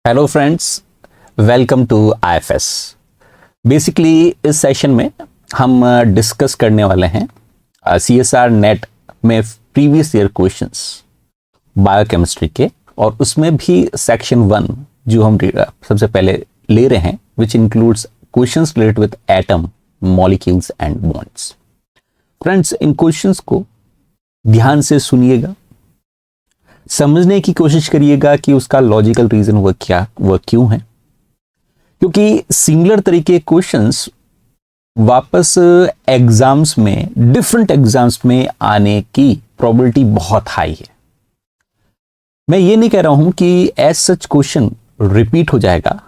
Hello friends, welcome to IFS. Basically इस session में हम डिस्कस करने वाले हैं सीएसआर नेट में प्रीवियस ईयर क्वेश्चंस बायोकेमिस्ट्री के, और उसमें भी सेक्शन 1 जो हम सबसे पहले ले रहे हैं, which includes questions related with atom, molecules and bonds. Friends, in questions को ध्यान से सुनिएगा, समझने की कोशिश करिएगा कि उसका लॉजिकल रीजन वह क्यों है, क्योंकि सिमिलर तरीके क्वेश्चंस वापस एग्जाम्स में, डिफरेंट एग्जाम्स में आने की प्रोबेबिलिटी बहुत हाई है। मैं ये नहीं कह रहा हूं कि एज सच क्वेश्चन रिपीट हो जाएगा,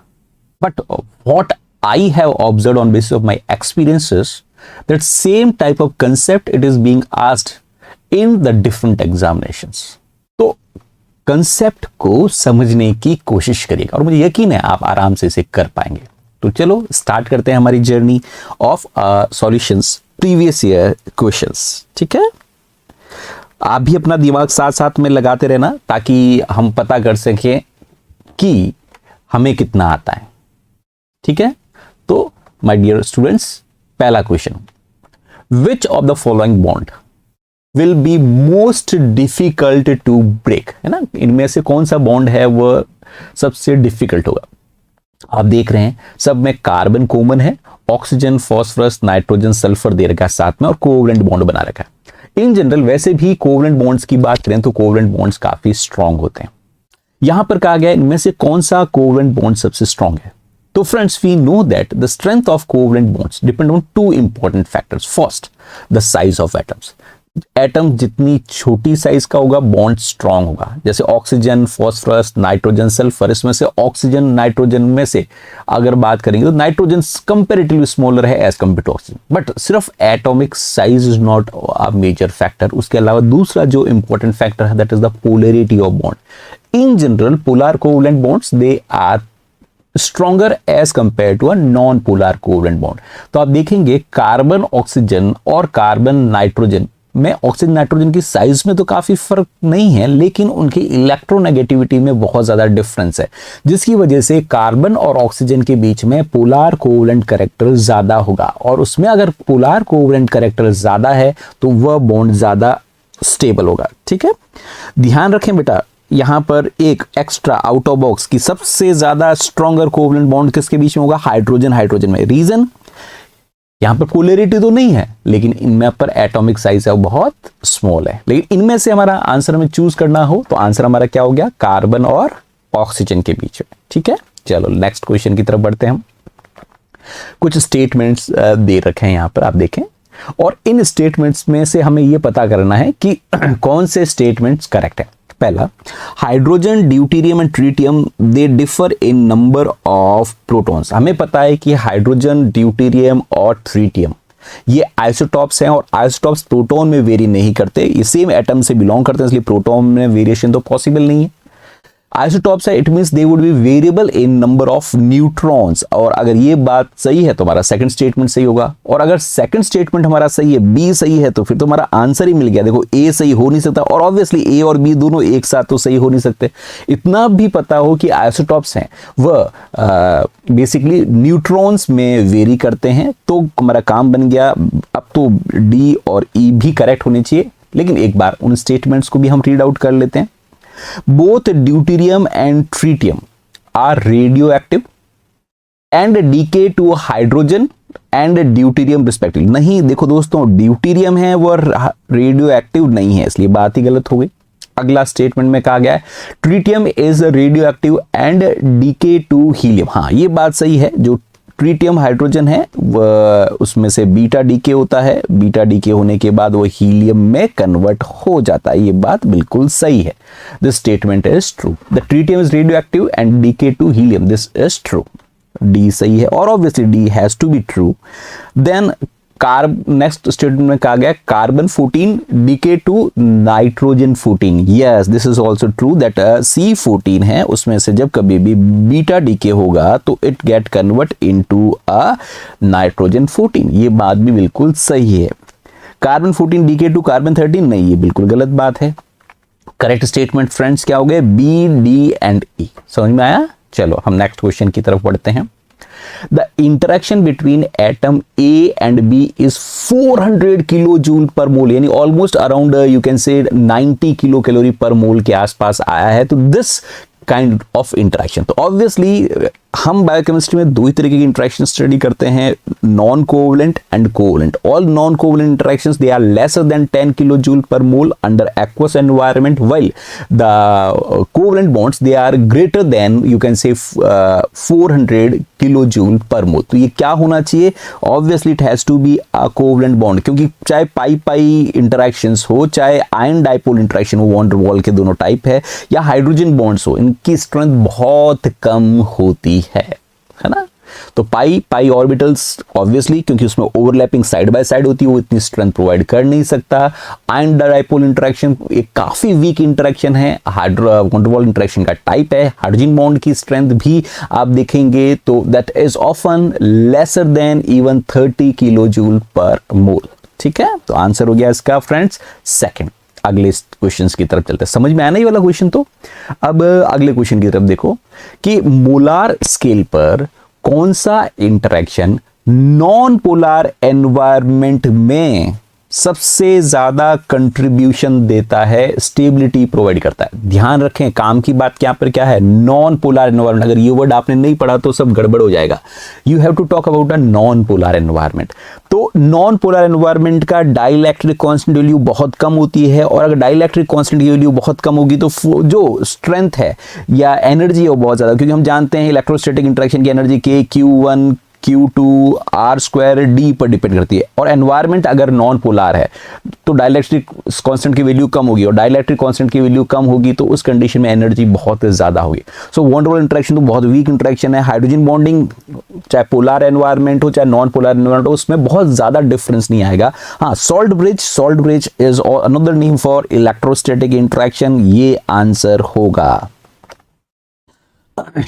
but what I have observed on basis of my experiences that same type of concept it is being asked in the different examinations. तो कंसेप्ट को समझने की कोशिश करिएगा और मुझे यकीन है आप आराम से इसे कर पाएंगे। तो चलो स्टार्ट करते हैं हमारी journey of solutions previous year questions. ठीक है, आप भी अपना दिमाग साथ साथ में लगाते रहना ताकि हम पता कर सकें कि हमें कितना आता है। ठीक है, तो माय डियर स्टूडेंट्स, पहला question, which of the following bond will be most difficult to break, है ना, इनमें से कौन सा बॉन्ड है वह सबसे डिफिकल्ट होगा। आप देख रहे हैं सब में कार्बन कॉमन है, ऑक्सीजन, फास्फोरस, नाइट्रोजन, सल्फर दे रखा है साथ में, और कोवेलेंट बॉन्ड बना रखा है। इन जनरल वैसे भी कोवेलेंट बॉन्ड्स की बात करें तो कोवेलेंट बॉन्ड्स काफी स्ट्रांग होते हैं। यहां पर कहा गया इनमें से कौन सा कोवेलेंट बॉन्ड सबसे स्ट्रांग है। तो friends, we know that the strength of covalent bonds depend on two important factors. First, the size of atoms. Atom जितनी छोटी साइज का होगा बॉन्ड स्ट्रांग होगा। जैसे ऑक्सीजन, फास्फोरस, नाइट्रोजन, सल्फर, इसमें से ऑक्सीजन नाइट्रोजन में से अगर बात करेंगे तो नाइट्रोजन कंपैरेटिवली स्मॉलर है as compare to oxygen, but सिर्फ atomic size is not a major factor. उसके अलावा दूसरा जो इंपॉर्टेंट फैक्टर है that is the polarity of bond. In general polar covalent bonds they are stronger as compare to a non polar covalent bond. तो आप देखेंगे carbon oxygen और carbon nitrogen में ऑक्सीजन नाइट्रोजन की साइज में तो काफी फर्क नहीं है, लेकिन उनकी इलेक्ट्रोनेगेटिविटी में बहुत ज्यादा डिफरेंस है, जिसकी वजह से कार्बन और ऑक्सीजन के बीच में पोलर कोवेलेंट कैरेक्टर ज्यादा होगा, और उसमें अगर पोलर कोवेलेंट कैरेक्टर ज्यादा है तो वह बॉन्ड ज्यादा स्टेबल होगा। ठीक है, ध्यान रखें बेटा, यहां पर एक एक्स्ट्रा आउट ऑफ बॉक्स की सबसे ज्यादा स्ट्रॉन्गर कोवेलेंट बॉन्ड किसके बीच में होगा, हाइड्रोजन हाइड्रोजन में। रीजन, यहां पर पोलैरिटी तो नहीं है, लेकिन इनमें पर एटॉमिक साइज है वो बहुत स्मॉल है। लेकिन इनमें से हमारा आंसर में चूज करना हो तो आंसर हमारा क्या हो गया, कार्बन और ऑक्सीजन के बीच में। ठीक है, चलो नेक्स्ट क्वेश्चन की तरफ बढ़ते हैं हम। कुछ स्टेटमेंट्स दे रखे हैं यहां पर, आप देखें, और इन स्टेटमेंट्स में से हमें यह पता करना है कि कौन से स्टेटमेंट्स करेक्ट है। पहला, hydrogen, deuterium and tritium they differ in number of protons. हमें पता है कि हाइड्रोजन, ड्यूटेरियम और ट्रिटियम ये आइसोटॉप्स हैं, और आइसोटॉप्स प्रोटॉन में वेरी नहीं करते, ये सेम एटम से बिलोंग करते हैं, इसलिए प्रोटॉन में वेरिएशन तो पॉसिबल नहीं है। आइसोटॉप्स है, it means they would be variable in number of neutrons, और अगर ये बात सही है तो हमारा सेकंड स्टेटमेंट सही होगा, और अगर सेकंड स्टेटमेंट हमारा सही है, बी सही है, तो फिर तो हमारा आंसर ही मिल गया। देखो, ए सही हो नहीं सकता, और ऑब्वियसली ए और बी दोनों एक साथ तो सही हो नहीं सकते। इतना भी पता हो कि आइसोटॉप्स हैं वह बेसिकली न्यूट्रॉन्स में वेरी करते हैं, तो हमारा काम बन गया। अब तो डी और ई भी करेक्ट होने चाहिए, लेकिन एक बार उन स्टेटमेंट्स को भी हम रीड आउट कर लेते हैं। Both deuterium and tritium are radioactive and decay to hydrogen and deuterium respectively। नहीं, देखो दोस्तों, ड्यूटेरियम है वो रेडियो एक्टिव नहीं है, इसलिए बात ही गलत हो गई। अगला स्टेटमेंट में कहा गया है tritium is radio active and decay to helium. हाँ, ये बात सही है, जो ट्रिटियम हाइड्रोजन है वह उसमें से बीटा डीके होता है, बीटा डीके होने के बाद वो हीलियम में कन्वर्ट हो जाता है, ये बात बिल्कुल सही है। This statement is true, the tritium is radio active and decay to helium, this is true, D सही है, और obviously D has to be true. Then next statement में कहा गया carbon 14 decay to nitrogen 14, yes this is also true that C14 है, उसमें से जब कभी भी बीटा डीके होगा तो it get convert into a nitrogen 14, ये बात भी बिल्कुल सही है। कार्बन 14 डीके टू कार्बन 13, नहीं, ये बिल्कुल गलत बात है। करेक्ट स्टेटमेंट फ्रेंड्स क्या हो गए? बी, डी एंड ई। समझ में आया? चलो हम नेक्स्ट क्वेश्चन की तरफ बढ़ते हैं। The interaction between atom A and B is 400 kilojoule per मोल, यानी ऑलमोस्ट अराउंड यू कैन से 90 किलो कैलोरी पर मोल के आसपास आया है। तो दिस काइंड ऑफ इंटरेक्शन, तो ऑब्वियसली हम बायोकेमिस्ट्री में दो ही तरीके की इंटरेक्शन स्टडी करते हैं, non covalent and covalent. All non covalent interactions they are lesser than 10 kilojoule per mole under aqueous environment, while the covalent bonds they are greater than you can say 400 kilojoule per मोल। तो ये क्या होना चाहिए? Obviously it has to be a covalent bond, क्योंकि चाहे pi pi interactions हो, चाहे ion dipole interaction हो, वॉन डेर वाल के दोनों टाइप है, या हाइड्रोजन बॉन्ड्स हो, इनकी स्ट्रेंथ बहुत कम होती है ना। तो पाई ऑर्बिटल्स ऑब्वियसली, क्योंकि उसमें ओवरलैपिंग साइड बाय साइड होती है, वो इतनी स्ट्रेंथ प्रोवाइड कर नहीं सकता। आयन डाइपोल इंटरेक्शन एक काफी वीक इंटरेक्शन है, वॉन डेर वाल इंटरेक्शन का टाइप है। हाइड्रोजन बॉन्ड की स्ट्रेंथ भी आप देखेंगे तो that is often lesser than even 30 kilojoule per मोल। ठीक है, तो आंसर हो गया इसका फ्रेंड्स सेकंड। अगले क्वेश्चंस की तरफ चलते हैं। समझ में आया नहीं वाला क्वेश्चन? तो अब अगले क्वेश्चन की तरफ देखो कि मोलार स्केल पर कौन सा इंटरेक्शन नॉन पोलर एनवायरनमेंट में सबसे ज्यादा कंट्रीब्यूशन देता है, स्टेबिलिटी प्रोवाइड करता है। ध्यान रखें, काम की बात क्या पर क्या है, नॉन पोलर एनवायरनमेंट। अगर ये वर्ड आपने नहीं पढ़ा तो सब गड़बड़ हो जाएगा। You have to talk about a non polar environment. तो नॉन पोलर एनवायरनमेंट का डाइलेक्ट्रिक कांस्टेंट वैल्यू बहुत कम होती है, और अगर डाइलेक्ट्रिक कांस्टेंट की वैल्यू बहुत कम होगी तो जो स्ट्रेंथ है या एनर्जी है वो बहुत ज्यादा, क्योंकि हम जानते हैं इलेक्ट्रोस्टैटिक इंटरेक्शन की एनर्जी के Q1 Q2 R² D पर डिपेंड करती है। और एनवायरनमेंट अगर नॉन पोलर है तो डाइलेक्ट्रिक कांस्टेंट की वैल्यू कम होगी, और डाइलेक्ट्रिक कांस्टेंट की वैल्यू कम होगी तो उस कंडीशन में एनर्जी बहुत ज्यादा होगी। सो वॉन डेर वाल इंटरेक्शन तो बहुत वीक इंटरेक्शन है। हाइड्रोजन बॉन्डिंग चाहे पोलर एनवायरनमेंट हो चाहे नॉन पोलर एनवायरनमेंट हो, उसमें बहुत ज्यादा डिफरेंस नहीं आएगा। हाँ, salt bridge is another name for electrostatic interaction, ये आंसर होगा,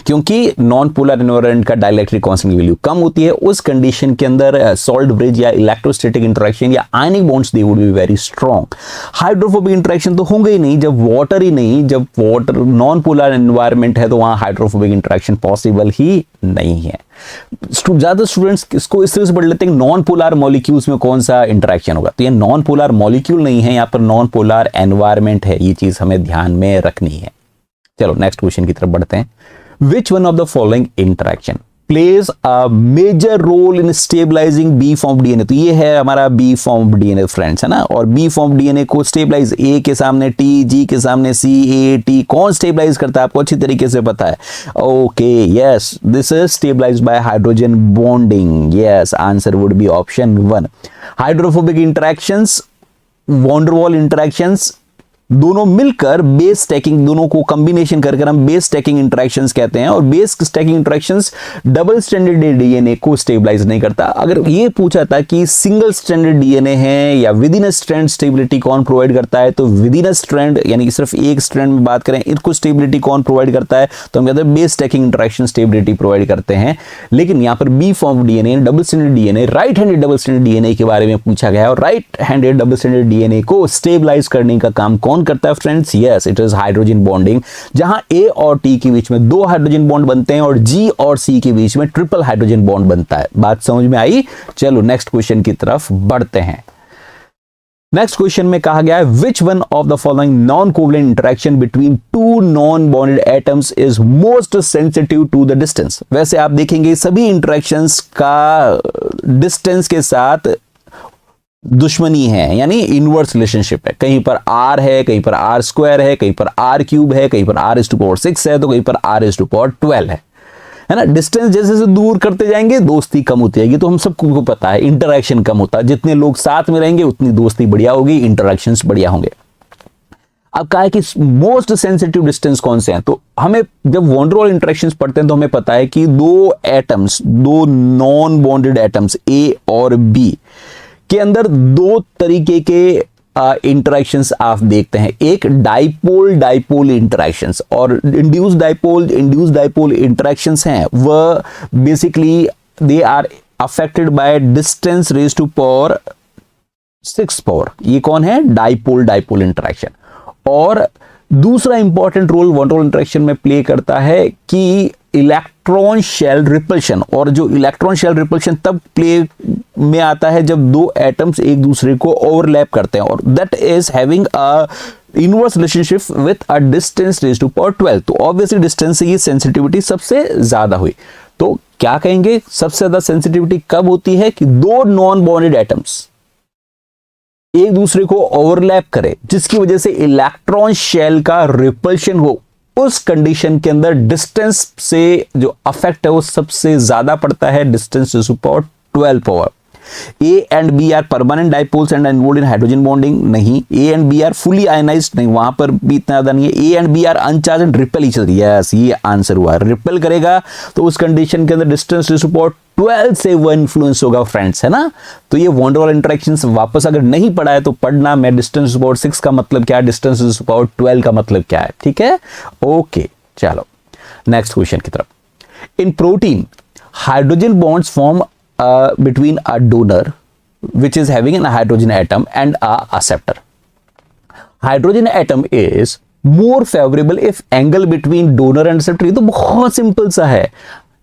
क्योंकि नॉन पोलर एनवायरनमेंट का डाइलेक्ट्रिक कांस्टेंट की वैल्यू कम होती है। उस कंडीशन के अंदर सॉल्ट ब्रिज या इलेक्ट्रोस्टैटिक इंटरेक्शन या आयनिक bonds they would be very strong. Hydrophobic interaction तो होंगे ही नहीं, जब वाटर ही नहीं, जब वाटर नॉन पोलर एनवायरनमेंट है तो वहां हाइड्रोफोबिक इंटरेक्शन पॉसिबल ही नहीं है। ज्यादा स्टूडेंट्स इसको इस तरह से पढ़ लेते हैं, नॉन पोलर मॉलिक्यूल्स में कौन सा इंटरेक्शन होगा। तो ये नॉन पोलर मॉलिक्यूल नहीं है, यहाँ पर नॉन पोलर एनवायरनमेंट है। ये चीज हमें ध्यान में रखनी है। चलो नेक्स्ट क्वेश्चन की तरफ बढ़ते हैं। Which one of the following interaction plays a major role in stabilizing B form DNA? तो ये है हमारा B form DNA फ्रेंड्स, है ना। और B form DNA को स्टेबलाइज A के सामने T, G के सामने C, A, T कौन स्टेबलाइज करता है? आपको अच्छी तरीके से पता है। Okay, yes, this is stabilized by hydrogen bonding. Yes, answer would be option 1। Hydrophobic interactions, van der Waals interactions, दोनों मिलकर बेस स्टैकिंग, दोनों को कॉम्बिनेशन करके हम बेस स्टैकिंग इंटरेक्शंस कहते हैं। और base stacking interactions double stranded DNA को स्टेबलाइज नहीं करता। अगर ये पूछा था कि सिंगल स्ट्रैंडेड डीएनए है या with in a strand stability कौन प्रोवाइड करता है, तो विद इन अ स्ट्रैंड यानी कि सिर्फ एक स्ट्रैंड में बात करें, इनको स्टेबिलिटी कौन प्रोवाइड करता है, तो हम कहते हैं base stacking interaction stability provide करते हैं। लेकिन यहाँ पर B form DNA, double stranded DNA, right handed double stranded DNA के बारे में पूछा गया है। और right handed double stranded DNA को स्टेबलाइज करने का काम कौन करता है friends? Yes, it is hydrogen bonding, जहां A और T के बीच में 2 हाइड्रोजन बॉन्ड बनते हैं और G और C के बीच में ट्रिपल हाइड्रोजन बॉन्ड बनता है। बात समझ में आई? चलो नेक्स्ट क्वेश्चन की तरफ बढ़ते हैं। नेक्स्ट क्वेश्चन में कहा गया है which one of the following non covalent interaction between two non bonded atoms is most sensitive to the distance. वैसे आप देखेंगे सभी इंटरेक्शंस का डिस्टेंस के साथ दुश्मनी है, यानी इनवर्स रिलेशनशिप है। कहीं पर R है, कहीं पर R² है, कहीं पर R³ है, कहीं पर R⁻6 है, तो कहीं पर R⁻12 है ना। डिस्टेंस जैसे जैसे दूर करते जाएंगे दोस्ती कम होती जाएगी। तो हम सबको पता है इंटरेक्शन कम होता है, जितने लोग साथ में रहेंगे उतनी दोस्ती बढ़िया होगी, इंटरेक्शंस बढ़िया होंगे। अब कहा है कि मोस्ट सेंसिटिव डिस्टेंस कौन से हैं, तो हमें जब वॉन डेर वाल इंटरेक्शंस पढ़ते हैं तो हमें पता है कि दो नॉन बॉन्डेड एटम्स A और B के अंदर 2 तरीके के इंटरेक्शंस आप देखते हैं। एक डाइपोल इंटरेक्शंस और इंड्यूस्ड डाइपोल इंटरेक्शंस हैं, वह basically they are affected by distance raise to power 6 power. ये कौन है? Dipole interaction. और दूसरा important role one double interaction में प्ले करता है कि इलेक्ट्रॉन शेल रिपल्शन, और जो इलेक्ट्रॉन शेल रिपल्शन तब प्ले में आता है जब दो एटम्स एक दूसरे को ओवरलैप करते हैं, और that is having a inverse relationship with a distance raise to power 12। तो ऑब्वियसली डिस्टेंस से ये सेंसिटिविटी सबसे ज्यादा हुई। तो क्या कहेंगे, सबसे ज्यादा सेंसिटिविटी कब होती है कि दो नॉन बॉन्डेड एटम्स एक दूसरे को ओवरलैप करे, जिसकी वजह से इलेक्ट्रॉन शेल का रिपल्शन हो। उस कंडीशन के अंदर डिस्टेंस से जो अफेक्ट है वो सबसे ज्यादा पड़ता है, distance raise to power 12 power. A and B are permanent dipoles and involved in hydrogen bonding, नहीं। A and B are fully ionized, नहीं, वहां पर भी इतना ज्यादा नहीं है। A and B are uncharged and repel each other, yes ये आंसर हुआ, रिपेल करेगा। तो उस कंडीशन के अंदर डिस्टेंस रेज़ टू पावर 12 से वो इन्फ्लुएंस होगा फ्रेंड्स, है ना। तो ये वन डबल इंटरेक्शंस वापस अगर नहीं पढ़ा है तो पढ़ना, मैं डिस्टेंस रेज़ टू पावर 6 का मतलब क्या है, डिस्टेंस रेज़ टू पावर 12 का मतलब क्या है, ठीक है। ओके चलो नेक्स्ट क्वेश्चन की तरफ। इन protein hydrogen bonds form between a donor which is having a hydrogen atom and a acceptor. Hydrogen atom is more favorable if angle between donor and acceptor, ये तो बहुत सिंपल सा है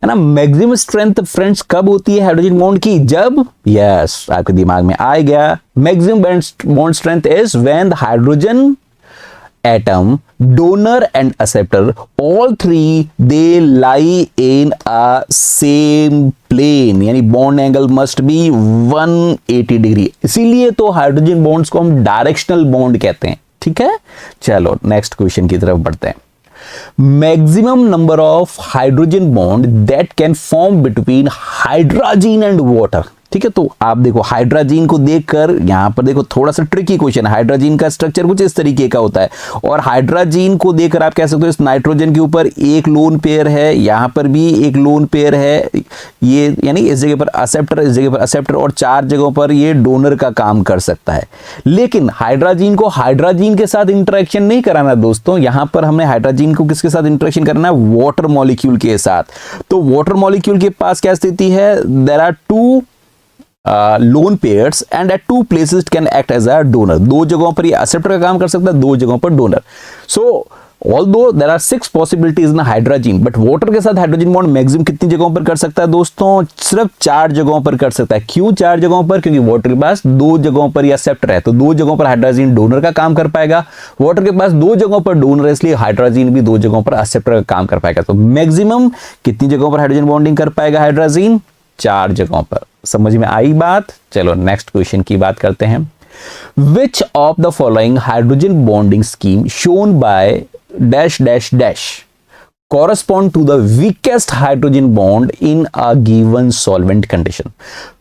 ना। Maximum strength friends कब होती है hydrogen bond की, जब, यस आपके दिमाग में आ गया, maximum bond strength is when the hydrogen atom, donor and acceptor, all three they lie in a same plane, यानी bond angle must be 180 degree. इसीलिए तो हाइड्रोजन बॉन्ड्स को हम डायरेक्शनल बॉन्ड कहते हैं, ठीक है। चलो नेक्स्ट क्वेश्चन की तरफ बढ़ते हैं। Maximum number of hydrogen bond that can form between hydrogen and water, ठीक है। तो आप देखो हाइड्रोजन को देखकर यहां पर देखो थोड़ा सा ट्रिकी क्वेश्चन है। हाइड्रोजन का स्ट्रक्चर कुछ इस तरीके का होता है, और हाइड्रोजन को देखकर आप कह सकते हो इस नाइट्रोजन के ऊपर एक लोन पेयर है, यहां पर भी एक लोन पेयर है, ये यानी इस जगह पर एक्सेप्टर, इस जगह पर एक्सेप्टर, और चार जगहों पर ये डोनर का काम कर सकता है। लेकिन हाइड्रोजन को हाइड्रोजन के साथ इंटरेक्शन नहीं कराना दोस्तों, यहां पर हमने हाइड्रोजन को किसके साथ इंटरेक्शन करना है, वाटर मॉलिक्यूल के साथ। तो वाटर मॉलिक्यूल के पास क्या स्थिति है, there are two lone pairs and at two places can act as a donor. दो जगहों पर ये एक्सेप्टर का काम कर सकता है, दो जगहों पर donor. So although there are 6 possibilities in hydrogen, but water के साथ हाइड्रोजन बॉन्ड मैक्सिमम कितनी जगहों पर कर सकता है दोस्तों, सिर्फ 4 जगहों पर कर सकता है। क्यों 4 जगहों पर, क्योंकि वाटर के पास 2 जगहों पर ये एक्सेप्टर है, तो 2 जगहों पर हाइड्रोजन डोनर का काम कर पाएगा। वाटर के पास 2 जगहों पर डोनर है, इसलिए हाइड्रोजन भी 2 जगहों पर एक्सेप्टर का काम कर पाएगा। तो मैक्सिमम कितनी जगहों पर हाइड्रोजन बॉन्डिंग कर पाएगा हाइड्रोजन, 4 जगहों पर। समझ में आई बात। चलो नेक्स्ट क्वेश्चन की बात करते हैं। विच of the following hydrogen bonding scheme shown by dash dash dash correspond to the weakest hydrogen bond in a given solvent condition।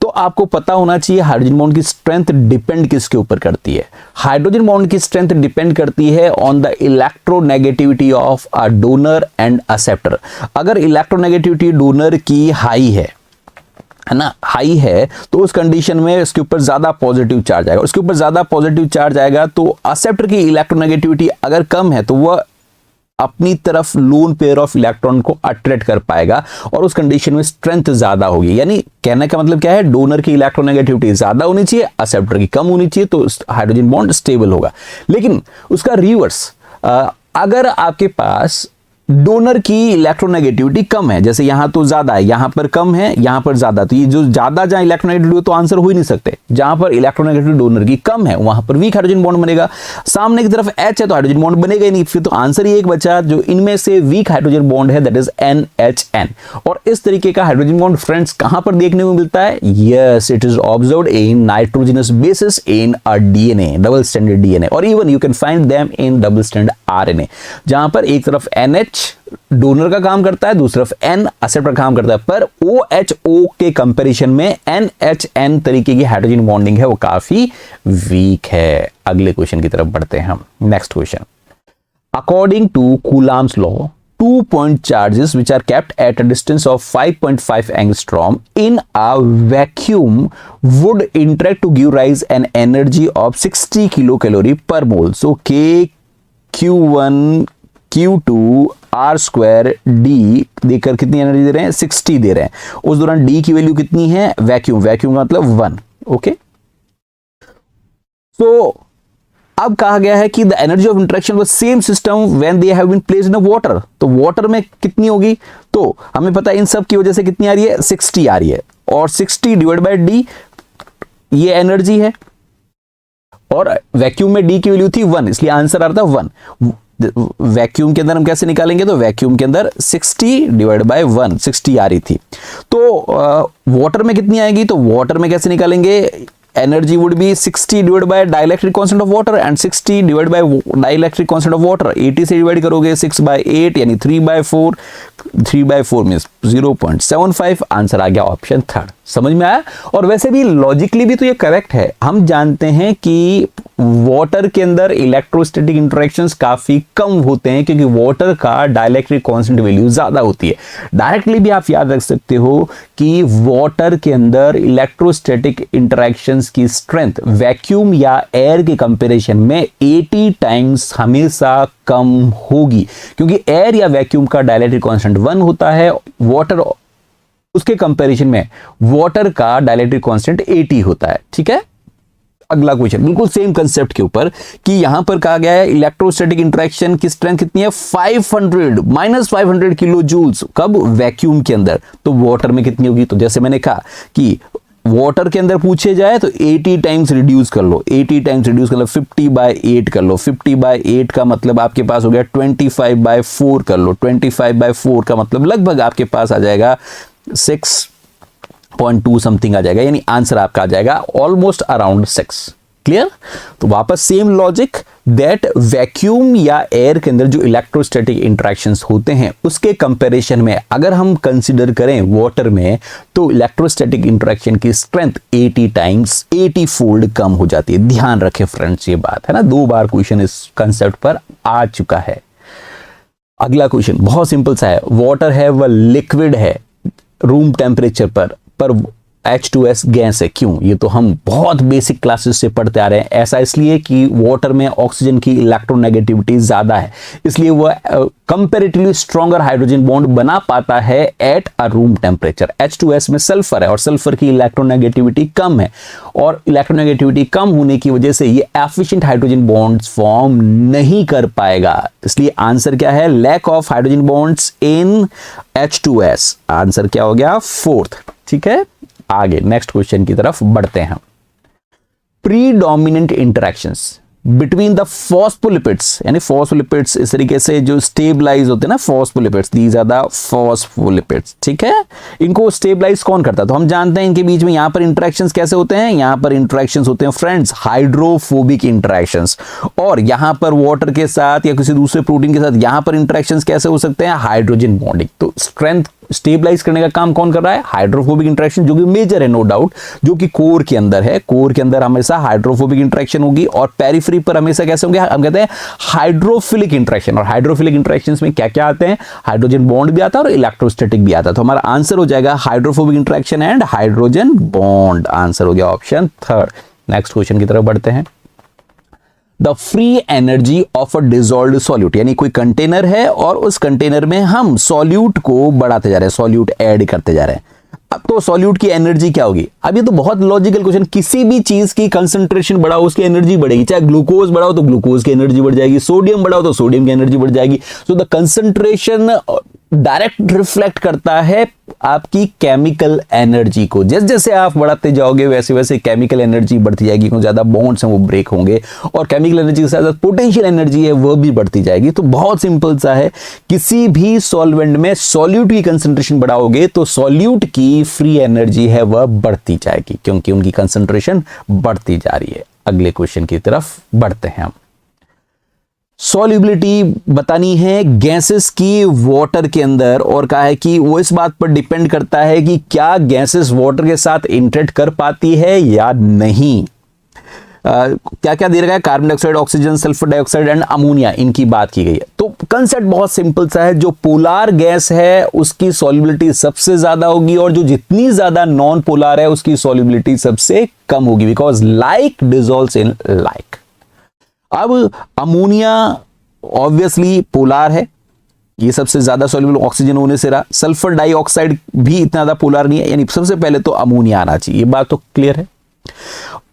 तो आपको पता होना चाहिए हाइड्रोजन बॉन्ड की स्ट्रेंथ डिपेंड किसके ऊपर करती है। हाइड्रोजन बॉन्ड की स्ट्रेंथ डिपेंड करती है on the electronegativity of a donor and acceptor. अगर इलेक्ट्रोनेगेटिविटी डोनर की हाई है ना, हाई है, तो उस कंडीशन में इसके ऊपर ज्यादा पॉजिटिव चार्ज आएगा। उसके ऊपर ज्यादा पॉजिटिव चार्ज आएगा तो एक्सेप्टर की इलेक्ट्रोनेगेटिविटी अगर कम है तो वह अपनी तरफ लोन पेयर ऑफ इलेक्ट्रॉन को अट्रैक्ट कर पाएगा, और उस कंडीशन में स्ट्रेंथ ज्यादा होगी। यानी कहने का मतलब क्या है, डोनर की इलेक्ट्रोनेगेटिविटी ज्यादा होनी चाहिए, एक्सेप्टर की कम होनी चाहिए, तो हाइड्रोजन बॉन्ड स्टेबल होगा। लेकिन उसका रिवर्स, अगर आपके पास डोनर की इलेक्ट्रोनेगेटिविटी कम है, जैसे यहां तो ज्यादा है, यहां पर कम है, यहां पर ज्यादा, तो ये जो ज्यादा जहां इलेक्ट्रोनेगेटिविटी तो आंसर हो ही नहीं सकते। जहां पर इलेक्ट्रोनेगेटिविटी डोनर की कम है वहां पर वीक हाइड्रोजन बॉन्ड बनेगा। सामने की तरफ H है तो हाइड्रोजन बॉन्ड बनेगा ही नहीं, फिर तो आंसर ही एक बचा। जो इनमें से वीक हाइड्रोजन बॉन्ड है दैट इज NHN। और इस तरीके का हाइड्रोजन बॉन्ड फ्रेंड्स कहां पर देखने को मिलता है, yes it is observed in nitrogenous bases in a DNA, double standard DNA, और even you can find them in double standard RNA, जहां पर एक तरफ NH डोनर का काम करता है, दूसरी तरफ N एक्सेप्टर काम करता है, पर OHO के कंपैरिजन में NHN तरीके की हाइड्रोजन बॉन्डिंग है वो काफी वीक है। अगले क्वेश्चन की तरफ बढ़ते हैं हम। Next question, according to Coulomb's law 2 point charges which are kept at a distance of 5.5 angstrom in a vacuum would interact to give rise an energy of 60 kilocalorie per mole। So K Q1 Q2 R square D देकर कितनी energy दे रहे हैं, 60 दे रहे हैं। उस दौरान D की value कितनी है, वैक्यूम का मतलब 1। ओके, तो अब कहा गया है कि the energy of interaction was same system when they have been placed in water, तो वाटर में कितनी होगी, तो हमें पता है इन सब की वजह से कितनी आ रही है, 60 आ रही है, और 60 डिवाइड बाय डी ये एनर्जी है, और वैक्यूम में डी की वैल्यू थी 1, इसलिए आंसर आ रहा था 1। वैक्यूम के अंदर हम कैसे निकालेंगे, तो वैक्यूम के अंदर 60 डिवाइड बाय 1, 60 आ रही थी। तो वाटर में कितनी आएगी, तो वाटर में कैसे निकालेंगे, energy would be 60 divide by dielectric constant of water, and 60 divide by dielectric constant of water 80 से डिवाइड करोगे 6 बाय 8 यानी 3 बाय 4, 3 बाय 4 मींस 0.75, आंसर आ गया ऑप्शन थर्ड। समझ में आया? और वैसे भी लॉजिकली भी तो ये करेक्ट है। हम जानते हैं कि वाटर के अंदर इलेक्ट्रोस्टैटिक इंटरेक्शंस काफी कम होते हैं क्योंकि वाटर का डाइलेक्ट्रिक कांस्टेंट वैल्यू ज्यादा होती है। डायरेक्टली भी आप याद रख सकते हो कि वाटर के अंदर इलेक्ट्रोस्टैटिक इंटरेक्शंस की स्ट्रेंथ वैक्यूम या एयर के कंपैरिजन में 80 टाइम्स हमेशा कम होगी, क्योंकि एयर या वैक्यूम का डाइलेक्ट्रिक कांस्टेंट 1 होता है, वाटर उसके कंपैरिजन में वाटर का डाइलेक्ट्रिक कांस्टेंट 80 होता है। ठीक है, अगला क्वेश्चन बिल्कुल सेम कंसेप्ट के ऊपर कि यहां पर कहा गया है इलेक्ट्रोस्टैटिक इंटरेक्शन की स्ट्रेंथ कितनी है, 500 किलो जूल्स, कब, वैक्यूम के अंदर, तो वाटर में कितनी होगी, तो जैसे मैंने कहा कि वाटर के अंदर पूछे जाए तो 80 टाइम्स रिड्यूस कर लो, 80 टाइम्स रिड्यूस कर लो, 50 बाय 8 कर लो, 50 बाय 8 का मतलब आपके पास हो गया 25 बाय 4 कर लो, 25 बाय 4 का मतलब लगभग आपके पास आ जाएगा 6.2 समथिंग आ जाएगा, यानी आंसर आपका आ जाएगा ऑलमोस्ट अराउंड 6। क्लियर? तो वापस सेम लॉजिक दैट वैक्यूम या एयर के अंदर जो इलेक्ट्रोस्टैटिक इंटरेक्शंस होते हैं उसके कंपैरिजन में अगर हम कंसीडर करें वाटर में तो इलेक्ट्रोस्टैटिक इंटरेक्शन की स्ट्रेंथ 80 टाइम्स 80 फोल्ड कम हो जाती है। ध्यान रखें फ्रेंड्स, ये बात है ना, 2 बार क्वेश्चन इस कंसेप्ट पर आ चुका है। अगला क्वेश्चन बहुत सिंपल सा है, वाटर है वह लिक्विड है रूम टेम्परेचर पर H2S गैस है, क्यों? ये तो हम बहुत बेसिक क्लासेस से पढ़ते आ रहे हैं। ऐसा इसलिए कि वाटर में ऑक्सीजन की इलेक्ट्रोनेगेटिविटी ज्यादा है, इसलिए वह कंपैरेटिवली स्ट्रॉन्गर हाइड्रोजन बॉन्ड बना पाता है at a room temperature. H2S में सल्फर है और सल्फर की इलेक्ट्रोनेगेटिविटी कम है, और इलेक्ट्रोनेगेटिविटी कम होने की वजह से ये एफिशिएंट हाइड्रोजन बॉन्ड्स फॉर्म नहीं कर पाएगा। इसलिए आंसर क्या है, lack of hydrogen bonds in H2S। Answer क्या हो गया, 4th। ठीक है, आगे नेक्स्ट क्वेश्चन की तरफ बढ़ते हैं। Predominant interactions between the phospholipids, यानी फॉस्फोलिपिड्स इस तरीके से जो स्टेबलाइज होते हैं ना, phospholipids, these are the phospholipids. ठीक है, इनको स्टेबलाइज कौन करता है, तो हम जानते हैं इनके बीच में यहां पर इंटरेक्शंस कैसे होते हैं, यहां पर इंटरेक्शंस होते हैं फ्रेंड्स हाइड्रोफोबिक इंटरेक्शंस, और यहां पर वाटर के साथ या किसी दूसरे प्रोटीन के साथ यहां पर इंटरेक्शंस कैसे हो सकते हैं, हाइड्रोजन बॉन्डिंग। तो स्ट्रेंथ स्टेबलाइज करने का काम कौन कर रहा है, हाइड्रोफोबिक इंटरेक्शन, जो कि मेजर है नो डाउट, जो कि कोर के अंदर है। कोर के अंदर हमेशा हाइड्रोफोबिक इंटरेक्शन होगी और पेरिफेरी पर हमेशा कैसे होंगे, हम कहते हैं हाइड्रोफिलिक इंटरेक्शन। और हाइड्रोफिलिक इंटरेक्शंस में क्या क्या आते हैं, हाइड्रोजन बॉन्ड भी आता है और इलेक्ट्रोस्टैटिक भी आता है। तो हमारा आंसर हो जाएगा hydrophobic interaction and hydrogen bond. Answer हो गया ऑप्शन 3rd। नेक्स्ट क्वेश्चन की तरफ बढ़ते हैं। The free energy of a dissolved solute, यानी कोई कंटेनर है और उस कंटेनर में हम सॉल्यूट को बढ़ाते जा रहे हैं, सॉल्यूट ऐड करते जा रहे हैं। अब तो सॉल्यूट की एनर्जी क्या होगी, अब ये तो बहुत लॉजिकल क्वेश्चन, किसी भी चीज की कंसंट्रेशन बढ़ाओ उसकी एनर्जी बढ़ेगी, चाहे ग्लूकोज बढ़ाओ तो ग्लूकोज की एनर्जी बढ़ जाएगी, सोडियम बढ़ाओ तो सोडियम की एनर्जी बढ़ जाएगी। So the concentration direct reflect करता है आपकी केमिकल एनर्जी को। जैसे जैसे आप बढ़ाते जाओगे वैसे वैसे केमिकल एनर्जी बढ़ती जाएगी, क्योंकि ज्यादा बॉन्ड्स हैं वो ब्रेक होंगे, और केमिकल एनर्जी के साथ साथ पोटेंशियल एनर्जी है वो भी बढ़ती जाएगी। तो बहुत सिंपल सा है, किसी भी सॉल्वेंट में सॉल्यूट की कंसंट्रेशन बढ़ाओगे तो सॉल्यूट की फ्री एनर्जी है वह बढ़ती जाएगी, क्योंकि उनकी कंसंट्रेशन बढ़ती जा रही है। अगले क्वेश्चन की तरफ बढ़ते हैं हम। सॉल्युबिलिटी बतानी है गैसेस की वाटर के अंदर, और कहा है कि वो इस बात पर डिपेंड करता है कि क्या गैसेस वाटर के साथ इंटरेक्ट कर पाती है या नहीं। क्या क्या दे रखा है, carbon dioxide, oxygen, sulphur dioxide and ammonia, इनकी बात की गई है। तो कंसेप्ट बहुत सिंपल सा है, जो पोलार गैस है उसकी सॉल्युबिलिटी सबसे ज्यादा होगी, और जो जितनी ज्यादा नॉन पोलार है उसकी सॉल्युबिलिटी सबसे कम होगी, because like dissolves in like. अब अमोनिया ऑब्वियसली पोलार है, ये सबसे ज्यादा सॉल्युबल ऑक्सीजन होने से रहा। सल्फर डाइऑक्साइड भी इतना ज्यादा पोलार नहीं है, यानी सबसे पहले तो अमोनिया आना चाहिए, ये बात तो क्लियर है।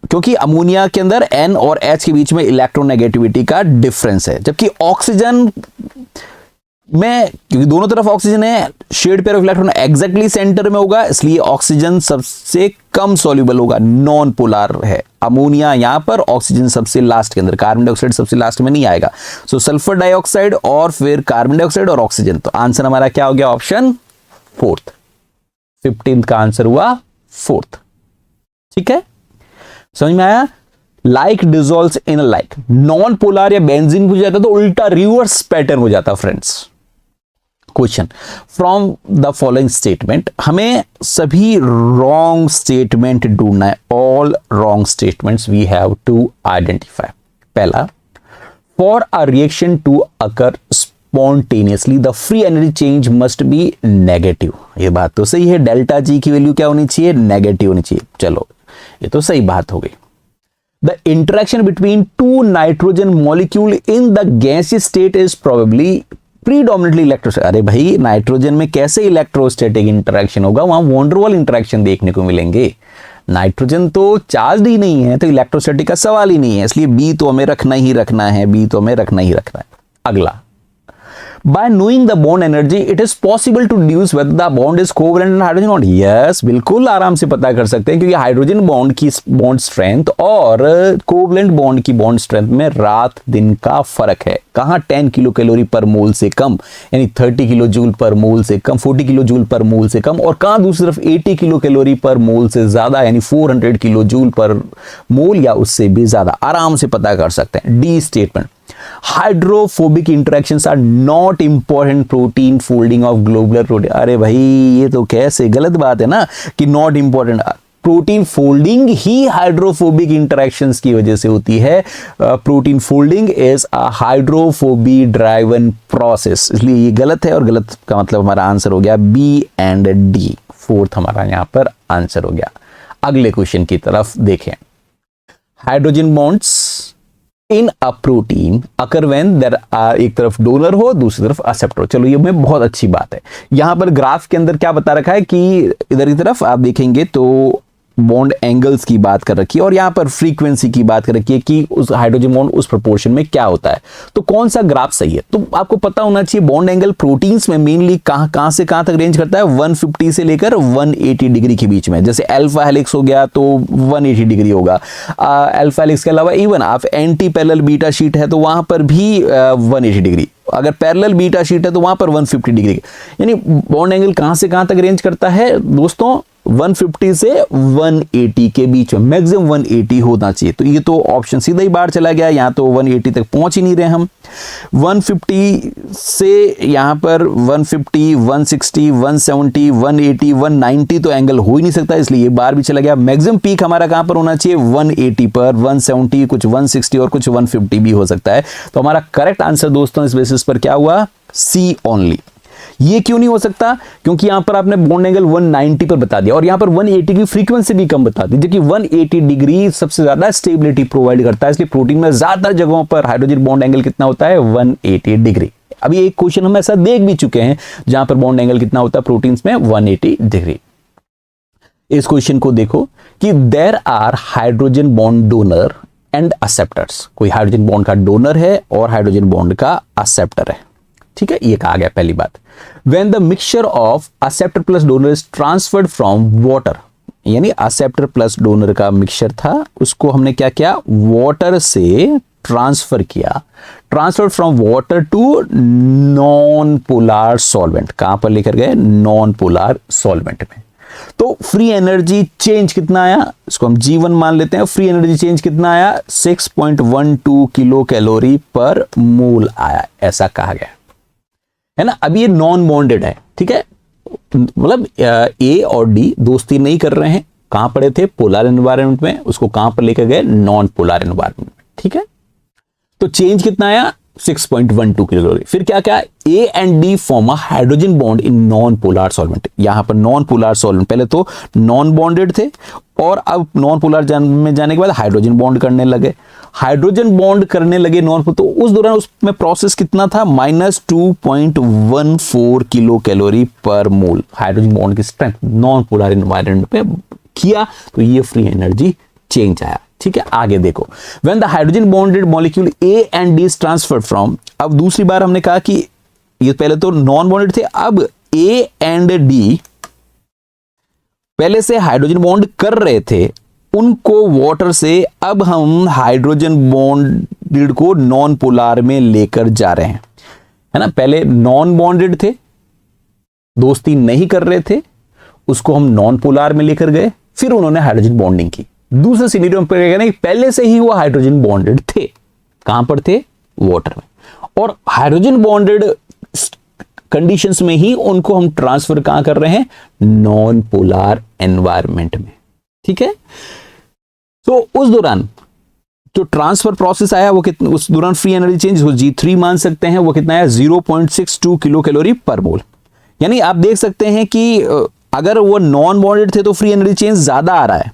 क्योंकि अमोनिया के अंदर N और H के बीच में इलेक्ट्रोनेगेटिविटी का डिफरेंस है, जबकि ऑक्सीजन में, क्योंकि दोनों तरफ ऑक्सीजन है, shared pair of electron exactly centre में होगा, इसलिए ऑक्सीजन सबसे कम सॉल्युबल होगा, नॉन पोलर है। अमोनिया यहां पर, ऑक्सीजन सबसे लास्ट के अंदर, कार्बन डाइऑक्साइड सबसे लास्ट में नहीं आएगा। सो सल्फर डाइऑक्साइड और फिर कार्बन डाइऑक्साइड और ऑक्सीजन। तो आंसर हमारा क्या हो गया? Option fourth. 15th का आंसर हुआ फोर्थ। ठीक है, समझ में आया? Like dissolves in like, non polar या बेंजीन हो जाता तो उल्टा रिवर्स पैटर्न हो जाता friends. Question from the following statement, हमें सभी रॉन्ग स्टेटमेंट ढूंढना है। All wrong statements we have to identify. पहला, for a reaction to occur spontaneously the free energy change must be negative. ये बात तो सही है, डेल्टा जी की वैल्यू क्या होनी चाहिए? नेगेटिव होनी चाहिए। चलो, ये तो सही बात हो गई। The interaction between two nitrogen molecule in the gaseous state is probably predominantly electrostatic। अरे भाई, नाइट्रोजन में कैसे इलेक्ट्रोस्टैटिक इंटरेक्शन होगा? वहां वॉन्डरवॉल इंटरेक्शन देखने को मिलेंगे। नाइट्रोजन तो चार्ज ही नहीं है, तो इलेक्ट्रोस्टैटिक का सवाल ही नहीं है, इसलिए बी तो हमें रखना ही रखना है, बी तो हमें रखना ही रखना है। अगला, by knowing the bond energy it is possible to deduce whether the bond is covalent and hydrogen bond। yes, बिल्कुल आराम से पता कर सकते हैं, क्योंकि हाइड्रोजन बॉन्ड की बॉन्ड स्ट्रेंथ और कोवलेंट बॉन्ड की बॉन्ड स्ट्रेंथ में रात दिन का फर्क है। कहां 10 किलो कैलोरी पर मोल से कम, यानी 30 किलो जूल पर मोल से कम, 40 किलो जूल पर मोल से कम, और कहां दूसरी तरफ 80 किलो कैलोरी पर मोल से ज्यादा, यानी 400 किलो जूल पर मोल या उससे भी ज्यादा। आराम से पता कर सकते हैं। D statement, hydrophobic interactions are not important protein folding of globular protein. अरे भाई, ये तो कैसे गलत बात है ना कि नॉट इंपॉर्टेंट। प्रोटीन फोल्डिंग ही हाइड्रोफोबिक इंटरेक्शंस की वजह से होती है। Protein folding is a hydrophobic driven process, इसलिए ये गलत है, और गलत का मतलब हमारा आंसर हो गया बी एंड डी। फोर्थ हमारा यहां पर आंसर हो गया। अगले क्वेश्चन की तरफ देखें। Hydrogen bonds in a protein occur when there are, एक तरफ डोनर हो, दूसरी तरफ एक्सेप्टर हो। चलो, ये में बहुत अच्छी बात है। यहां पर ग्राफ के अंदर क्या बता रखा है कि इधर की तरफ आप देखेंगे तो बॉन्ड एंगल्स की बात कर रखी है, और यहां पर फ्रीक्वेंसी की बात कर रखी है कि उस हाइड्रोजन बॉन्ड उस प्रोपोर्शन में क्या होता है। तो कौन सा ग्राफ सही है? तो आपको पता होना चाहिए बॉन्ड एंगल प्रोटीन्स में मेनली कहां से कहां तक रेंज करता है? 150 से लेकर 180 डिग्री के बीच में। जैसे अल्फा हेलिक्स हो गया तो 180 डिग्री होगा। अल्फा हेलिक्स के अलावा इवन आप एंटी पैरेलल बीटा शीट है तो वहां पर भी 180 डिग्री, अगर पैरेलल बीटा शीट है तो वहां पर 150 डिग्री। यानी बॉन्ड एंगल कहां से कहां तक रेंज करता है दोस्तों? 150 से 180 के बीच में, मैक्सिमम 180 होना चाहिए। तो ये तो ऑप्शन सीधा ही बाहर चला गया, यहां तो 180 तक पहुंच ही नहीं रहे हम। 150 से यहां पर 150, 160, 170, 180, 190 तो एंगल हो ही नहीं सकता, इसलिए ये बाहर भी चला गया। मैक्सिमम पीक हमारा कहां पर होना चाहिए? 180 पर, 170, कुछ 160 और कुछ 150 भी हो सकता है। तो हमारा करेक्ट आंसर दोस्तों इस बेसिस पर क्या हुआ? सी ओनली। ये क्यों नहीं हो सकता? क्योंकि यहां पर आपने बॉन्ड एंगल 190 पर बता दिया और यहां पर 180 की फ्रीक्वेंसी भी कम बता दी, जबकि 180 डिग्री सबसे ज्यादा स्टेबिलिटी प्रोवाइड करता है, इसलिए प्रोटीन में ज्यादा जगहों पर हाइड्रोजन बॉन्ड एंगल कितना होता है? 180 डिग्री। अभी एक क्वेश्चन हम ऐसा देख भी चुके हैं जहां पर बॉन्ड एंगल कितना होता है प्रोटीन्स में? 180 डिग्री। इस क्वेश्चन को देखो कि there are hydrogen bond donor and acceptors. कोई हाइड्रोजन बॉन्ड का डोनर है और हाइड्रोजन बॉन्ड का एक्सेप्टर है। ठीक है, ये कहा गया पहली बात। When the mixture of acceptor plus donor is transferred from water, यानी एक्सेप्टर प्लस डोनर का मिक्सचर था, उसको हमने क्या किया? वाटर से ट्रांसफर किया। Transfer from water to non polar solvent. कहां पर लेकर गए? नॉन पोलर सॉल्वेंट में। तो फ्री एनर्जी चेंज कितना आया? इसको हम G1 मान लेते हैं। फ्री एनर्जी चेंज कितना आया? 6.12 किलो कैलोरी पर मोल आया, ऐसा कहा गया है ना। अब ये नॉन बॉन्डेड है, ठीक है, मतलब ए और डी दोस्ती नहीं कर रहे हैं। कहां पड़े थे? पोलर एनवायरनमेंट में, उसको कहां पर लेकर गए? नॉन पोलर एनवायरनमेंट में। ठीक है, तो चेंज कितना आया? 6.12 किलो। फिर क्या क्या? A and D form a hydrogen bond in non polar solvent. यहां पर नॉन पोलर सॉल्वेंट, पहले तो नॉन बॉन्डेड थे और अब नॉन पोलर में जाने के बाद हाइड्रोजन बॉन्ड करने लगे। हाइड्रोजन बॉन्ड करने लगे नॉन, तो उस दौरान उसमें प्रोसेस कितना था? -2.14 किलो कैलोरी पर मोल हाइड्रोजन बॉन्ड की स्ट्रेंथ नॉन पोलर एनवायरनमेंट पे किया, तो ये फ्री एनर्जी चेंज आया। ठीक है, आगे देखो, when the hydrogen bonded molecule A and D is transferred from, अब दूसरी बार हमने कहा कि ये पहले तो नॉन बॉन्डेड थे, अब ए एंड डी पहले से हाइड्रोजन बॉन्ड कर रहे थे, उनको वाटर से अब हम हाइड्रोजन बॉन्डेड को नॉन पोलार में लेकर जा रहे हैं, है ना। पहले नॉन बॉन्डेड थे, दोस्ती नहीं कर रहे थे, उसको हम नॉन पोलार में लेकर गए, फिर उन्होंने हाइड्रोजन बॉन्डिंग की। दूसरे सिनेरियो में पहले से ही वो हाइड्रोजन बॉन्डेड थे, कहां पर थे, वाटर में, और हाइड्रोजन बॉन्डेड कंडीशंस में ही उनको हम ट्रांसफर कहां कर रहे हैं, नॉन पोलार एनवायरनमेंट में, ठीक है। तो उस दौरान जो ट्रांसफर प्रोसेस आया वो कितना, उस दौरान फ्री एनर्जी चेंज G3 मान सकते हैं, वो कितना है 0.62 किलो कैलोरी पर मोल। यानी आप देख सकते हैं कि अगर वो नॉन बॉन्डेड थे तो फ्री एनर्जी चेंज ज्यादा आ रहा है,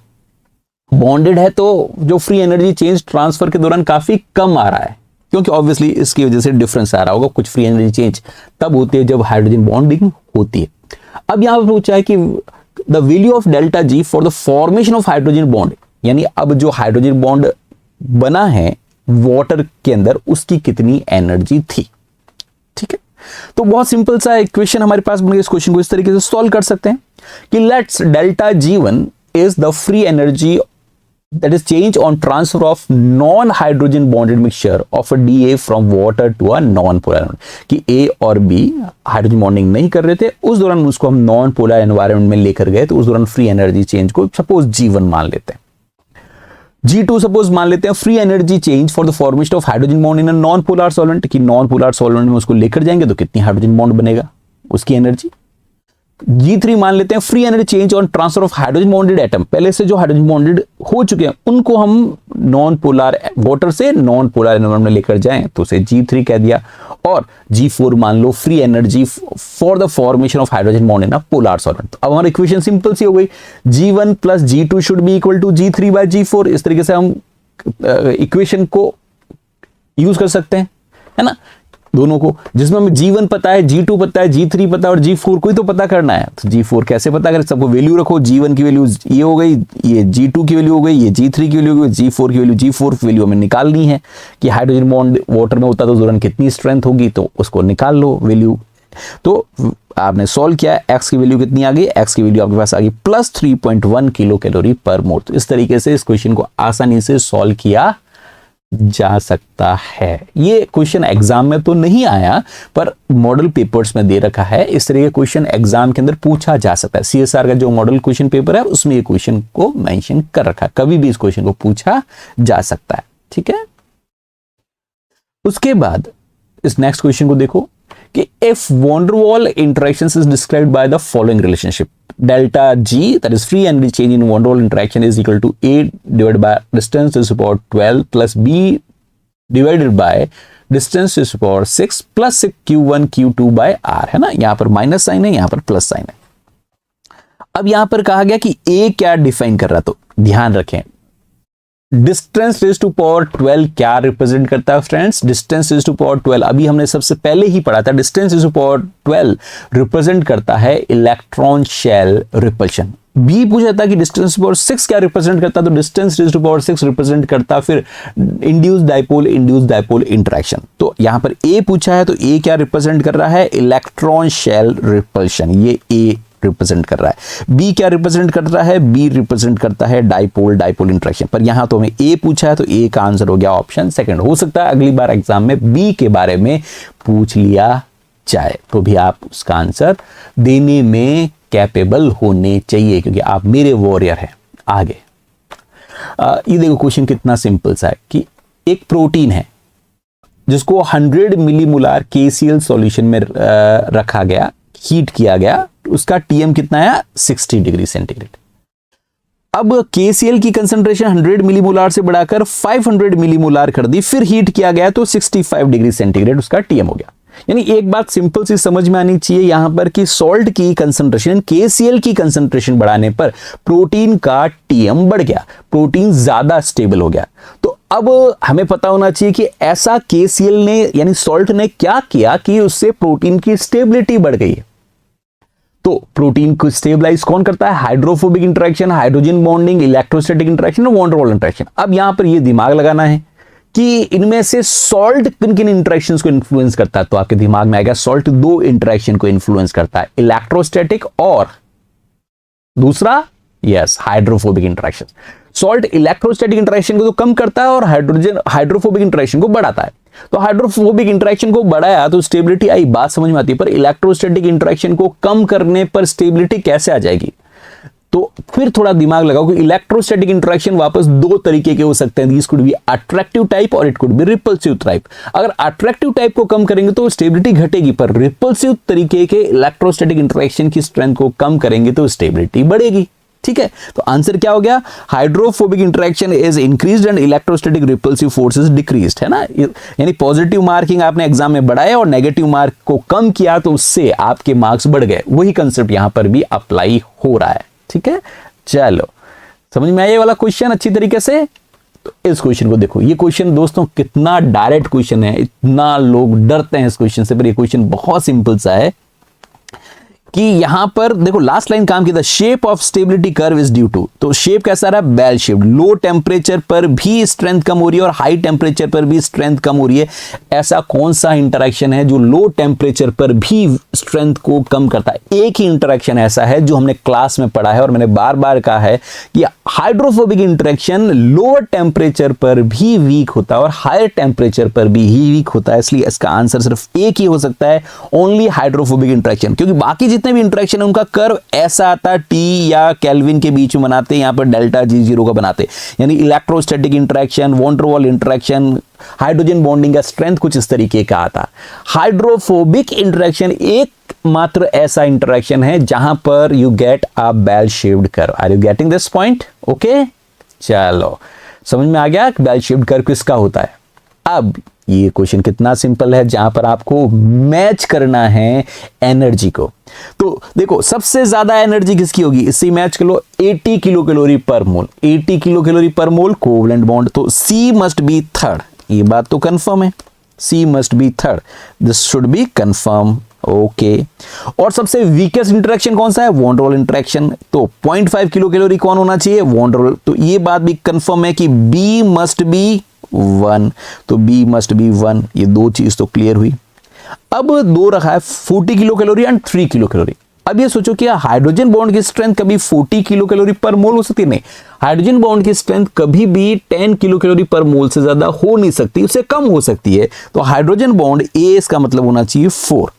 बॉन्डेड है तो जो फ्री एनर्जी चेंज ट्रांसफर के दौरान काफी कम आ रहा है, क्योंकि ऑब्वियसली इसकी वजह से डिफरेंस आ रहा होगा। कुछ फ्री एनर्जी चेंज तब होती है जब हाइड्रोजन बॉन्डिंग होती है। अब यहां पर पूछा है कि the value of delta G for the formation of hydrogen bond, यानी अब जो हाइड्रोजन बॉन्ड बना है वाटर के अंदर उसकी कितनी एनर्जी थी, ठीक है। तो बहुत सिंपल सा इक्वेशन हमारे पास बन गया, इस क्वेश्चन को इस तरीके से सॉल्व कर सकते हैं कि let's delta G1 is the free energy that is change on transfer of non-hydrogen bonded mixture of a DA from water to a non-polar environment, कि A और B हाइड्रोजन बॉन्डिंग नहीं कर रहे थे, उस दौरान उसको हम नॉन पोलर एनवायरनमेंट में लेकर गए, तो उस दौरान फ्री एनर्जी चेंज को सपोज G1 मान लेते हैं, G2 सपोज मान लेते हैं free energy change for the formation of hydrogen bond in a non polar solvent, कि नॉन पोलर सॉल्वेंट में उसको लेकर जाएंगे तो कितनी हाइड्रोजन बॉन्ड बनेगा, उसकी एनर्जी। G3 मान लेते हैं free energy change on transfer of hydrogen bonded atom, पहले से जो हाइड्रोजन बॉन्डेड हो चुके हैं उनको हम नॉन पोलर वाटर से नॉन पोलर एनवायरनमेंट में लेकर जाएं तो उसे G3 कह दिया। और G4 मान लो free energy for the formation of hydrogen bond in a polar solvent. तो अब हमारी इक्वेशन सिंपल सी हो गई, G1 plus G2 should be equal to G3 by G4। इस तरीके से हम इक्वेशन को यूज कर सकते हैं, है ना, दोनों को, जिसमें हमें G1 पता है, G2 पता है, G3 पता है और G4 को ही तो पता करना है। तो G4 कैसे पता करें, सबको वैल्यू रखो, G1 की वैल्यू ये हो गई, ये G2 की वैल्यू हो गई, ये G3 की वैल्यू हो गई, G4 की वैल्यू, G4 की वैल्यू हमें निकालनी है कि हाइड्रोजन बॉन्ड वाटर में होता तो उस दौरान कितनी स्ट्रेंथ होगी, तो उसको निकाल लो वैल्यू। तो आपने सॉल्व किया, x की वैल्यू कितनी आ गई, x की वैल्यू आपके पास आ गई प्लस 3.1 किलो कैलोरी पर मोल। तो इस तरीके से इस क्वेश्चन को आसानी से सॉल्व किया जा सकता है। ये क्वेश्चन एग्जाम में तो नहीं आया पर मॉडल पेपर्स में दे रखा है, इस तरह के क्वेश्चन एग्जाम के अंदर पूछा जा सकता है। CSR का जो मॉडल क्वेश्चन पेपर है उसमें ये क्वेश्चन को मेंशन कर रखा है, कभी भी इस क्वेश्चन को पूछा जा सकता है, ठीक है। उसके बाद इस नेक्स्ट क्वेश्चन को देखो कि if van der Waals interactions is described by the following relationship, delta G, that is free energy change in van der Waals interaction, is equal to A divided by distance to the power 12 plus B divided by distance to the power 6 plus Q1 Q2 by R, है ना। यहां पर minus sign है, यहां पर plus sign है। अब यहां पर कहा गया कि A क्या डिफाइन कर रहा, तो ध्यान रखें डिस्टेंस रेज़ टू पावर 12 क्या रिप्रेजेंट करता है friends, distance raise to power 12 अभी हमने सबसे पहले ही पढ़ा था, distance raise to power 12 represent करता है इलेक्ट्रॉन शेल रिपल्शन। बी पूछा था कि डिस्टेंस पावर 6 क्या रिप्रेजेंट करता, तो distance raise to power 6 represent करता फिर इंड्यूस डाइपोल इंटरेक्शन। तो यहां पर ए पूछा है तो ए क्या रिप्रेजेंट कर रहा है, इलेक्ट्रॉन शेल रिपल्शन, ये ए रिप्रेजेंट कर रहा है। बी क्या रिप्रेजेंट कर रहा है, बी रिप्रेजेंट करता है डाइपोल इंटरेक्शन। पर यहां तो हमें ए पूछा है तो ए का आंसर हो गया ऑप्शन सेकंड। हो सकता है अगली बार एग्जाम में बी के बारे में पूछ लिया जाए तो भी आप उसका आंसर देने में कैपेबल होने चाहिए, क्योंकि आप मेरे वॉरियर हैं। आगे ये देखो क्वेश्चन कितना सिंपल सा है कि एक प्रोटीन है जिसको 100 मिलीमोलार KCl सॉल्यूशन में रखा गया, हीट किया गया, उसका TM कितना है 60 डिग्री सेंटीग्रेड। अब KCl की कंसंट्रेशन 100 मिलीमोलार से बढ़ाकर 500 मिलीमोलार कर दी, फिर हीट किया गया तो 65 डिग्री सेंटीग्रेड उसका TM हो गया। यानी एक बात सिंपल सी समझ में आनी चाहिए यहां पर कि सॉल्ट की कंसंट्रेशन, KCl की कंसंट्रेशन बढ़ाने पर प्रोटीन का TM बढ़ गया, प्रोटीन ज्यादा स्टेबल हो गया। तो अब हमें पता होना चाहिए कि ऐसा KCl ने यानी सॉल्ट ने क्या किया कि उससे प्रोटीन की स्टेबिलिटी बढ़ गई है। तो प्रोटीन को स्टेबलाइज कौन करता है? Hydrophobic interaction, hydrogen bonding, electrostatic interaction और वॉन-डेर-वाल इंटरेक्शन। अब यहां पर ये दिमाग लगाना है कि इनमें से सॉल्ट किन किन इंटरेक्शंस को इन्फ्लुएंस करता है। तो आपके दिमाग में आएगा सॉल्ट दो इंटरेक्शन को इन्फ्लुएंस करता है, इलेक्ट्रोस्टैटिक और दूसरा yes hydrophobic interaction. Salt electrostatic interaction को तो कम करता है और हाइड्रोफोबिक इंटरेक्शन को बढ़ाता है। तो हाइड्रोफोबिक इंटरेक्शन को बढ़ाया तो स्टेबिलिटी आई, बात समझ में आती है, पर इलेक्ट्रोस्टैटिक इंटरेक्शन को कम करने पर स्टेबिलिटी कैसे आ जाएगी? तो फिर थोड़ा दिमाग लगाओ कि इलेक्ट्रोस्टैटिक इंटरेक्शन वापस दो तरीके के हो सकते हैं, this could be attractive type और it could be repulsive type. अगर अट्रैक्टिव टाइप को कम करेंगे तो स्टेबिलिटी घटेगी, पर रिपल्सिव तरीके के इलेक्ट्रोस्टैटिक इंटरेक्शन की स्ट्रेंथ को कम करेंगे तो स्टेबिलिटी बढ़ेगी। ठीक है, तो आंसर क्या हो गया? Hydrophobic interaction is increased and electrostatic repulsive forces decreased, है ना। यानी पॉजिटिव मार्किंग आपने एग्जाम में बढ़ाया और नेगेटिव मार्क को कम किया तो उससे आपके मार्क्स बढ़ गए। वही कंसेप्ट यहां पर भी अप्लाई हो रहा है। ठीक है, चलो समझ में आया ये वाला क्वेश्चन अच्छी तरीके से। तो इस क्वेश्चन को देखो, ये क्वेश्चन दोस्तों कितना डायरेक्ट क्वेश्चन है, इतना लोग डरते हैं इस क्वेश्चन से, पर ये क्वेश्चन बहुत सिंपल सा है कि यहां पर देखो लास्ट लाइन काम की था, shape of stability curve is due to. तो शेप कैसा रहा? Bell shape. लो टेम्परेचर पर भी स्ट्रेंथ कम हो रही है और हाई टेम्परेचर पर भी स्ट्रेंथ कम हो रही है। ऐसा कौन सा इंटरेक्शन है जो लो टेम्परेचर पर भी स्ट्रेंथ को कम करता है? एक ही इंटरेक्शन ऐसा है जो हमने क्लास में पढ़ा है और मैंने बार बार कहा है कि हाइड्रोफोबिक इंटरेक्शन लोअर टेम्परेचर पर भी वीक होता है और हायर टेम्परेचर पर भी ही वीक होता है। इसलिए इसका आंसर सिर्फ एक ही हो सकता है, ओनली हाइड्रोफोबिक इंटरेक्शन, क्योंकि बाकी जितने भी इंटरेक्शन है उनका कर्व ऐसा आता है, टी या केल्विन के बीच में बनाते हैं, यहां पर डेल्टा G0 का बनाते, यानी electrostatic interaction, van der Waal interaction, hydrogen bonding का स्ट्रेंथ कुछ इस तरीके का आता। हाइड्रोफोबिक इंटरेक्शन एक मात्र ऐसा इंटरेक्शन है जहां पर you get a bell shaped curve. Are you getting this point? Okay, चलो समझ में आ गया बेल शेप्ड कर्व किसका होता है। अब ये क्वेश्चन कितना सिंपल है, जहां पर आपको मैच करना है एनर्जी को। तो देखो सबसे ज्यादा एनर्जी किसकी होगी, इससे मैच कर लो, 80 किलो कैलोरी पर मोल। 80 किलो कैलोरी पर मोल कोवलेंट बॉन्ड, तो C मस्ट बी थर्ड। ये बात तो कंफर्म है, C must be third, this should be confirm. Okay, और सबसे वीकेस्ट इंटरेक्शन कौन सा है? वॉन-डेर-वाल इंटरेक्शन। तो 0.5 किलो कैलोरी कौन होना चाहिए? वॉन-डेर-वाल। तो ये बात भी कंफर्म है कि B मस्ट बी 1, तो B मस्ट बी 1। ये दो चीज तो क्लियर हुई। अब दो रखा है 40 kilo calorie and 3 kilo calorie. अब ये सोचो कि हाइड्रोजन बॉन्ड की स्ट्रेंथ कभी 40 किलो कैलोरी पर मोल हो सकती है? नहीं, हाइड्रोजन बॉन्ड की स्ट्रेंथ कभी भी 10 किलो कैलोरी पर मोल से ज्यादा हो नहीं सकती, उससे कम हो सकती है। तो हाइड्रोजन बॉन्ड A इसका मतलब होना चाहिए 4,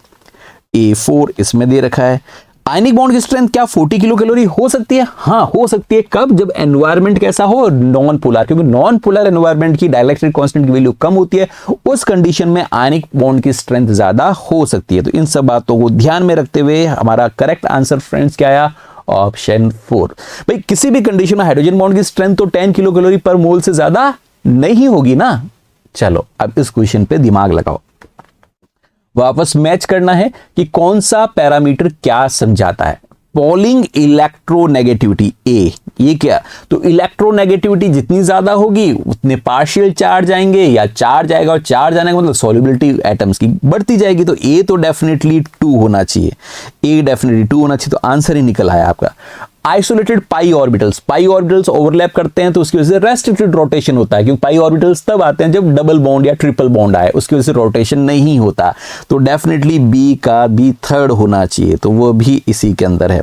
A4 इसमें दे रखा है। आयनिक बॉन्ड की स्ट्रेंथ क्या 40 किलो कैलोरी हो सकती है? हाँ हो सकती है। कब? जब एनवायरनमेंट कैसा हो? नॉन पोलर, क्योंकि नॉन पोलर एनवायरनमेंट की डाइलेक्ट्रिक कांस्टेंट की वैल्यू कम होती है, उस कंडीशन में आयनिक बॉन्ड की स्ट्रेंथ ज्यादा हो सकती है। तो इन सब बातों को ध्यान में रखते हुए हमारा करेक्ट आंसर फ्रेंड्स क्या आया? ऑप्शन 4। भाई किसी भी कंडीशन में हाइड्रोजन बॉन्ड की स्ट्रेंथ तो 10 किलो कैलोरी पर मोल से ज्यादा नहीं होगी ना। चलो अब इस क्वेश्चन पे दिमाग लगाओ, वापस मैच करना है कि कौन सा पैरामीटर क्या समझाता है। पॉलिंग इलेक्ट्रोनेगेटिविटी A, ये क्या? तो इलेक्ट्रोनेगेटिविटी जितनी ज्यादा होगी उतने पार्शियल चार्ज आएंगे या चार्ज आएगा, और चार्ज आने का मतलब सॉल्युबिलिटी एटम्स की बढ़ती जाएगी। तो A तो डेफिनेटली 2 होना चाहिए, A डेफिनेटली 2 होना चाहिए। तो आंसर ही निकल आया आपका। आइसोलेटेड पाई ऑर्बिटल्स ओवरलैप करते हैं तो उसकी वजह से रेस्ट्रिक्टेड रोटेशन होता है, क्योंकि पाई ऑर्बिटल्स तब आते हैं जब डबल बॉन्ड या ट्रिपल बॉन्ड आए, उसकी वजह से रोटेशन नहीं होता। तो डेफिनेटली B का भी थर्ड होना चाहिए, तो वो भी इसी के अंदर है।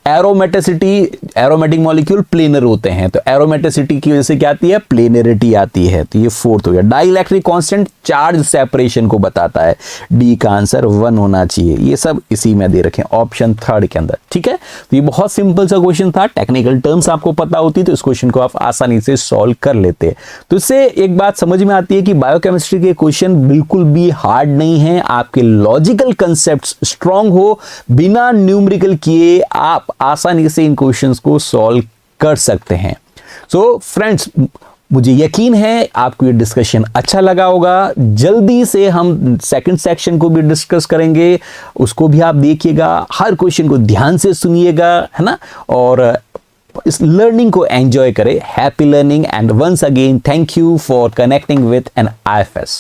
एरोमेटिक मॉलिक्यूल प्लेनर होते हैं, तो एरोमेटिसिटी की वजह से क्या आती है? प्लेनरिटी आती है, तो ये 4th हो गया। डाइइलेक्ट्रिक कांस्टेंट चार्ज सेपरेशन को बताता है, D का आंसर 1 होना चाहिए। ये सब इसी में दे रखे ऑप्शन 3 के अंदर। ठीक है, तो ये बहुत सिंपल सा क्वेश्चन था, टेक्निकल टर्म्स आपको पता होती तो इस क्वेश्चन को आप आसानी से सॉल्व कर लेते। तो इससे एक बात समझ में आती है कि बायोकेमिस्ट्री के क्वेश्चन बिल्कुल भी हार्ड नहीं है। आपके लॉजिकल कंसेप्ट्स स्ट्रांग हो, बिना न्यूमेरिकल किए आप आसानी से इन क्वेश्चंस को सॉल्व कर सकते हैं। सो फ्रेंड्स, मुझे यकीन है आपको ये डिस्कशन अच्छा लगा होगा। जल्दी से हम सेकंड सेक्शन को भी डिस्कस करेंगे, उसको भी आप देखिएगा, हर क्वेश्चन को ध्यान से सुनिएगा, है ना, और इस लर्निंग को एंजॉय करें। Happy learning and once again thank you for connecting with an IFS।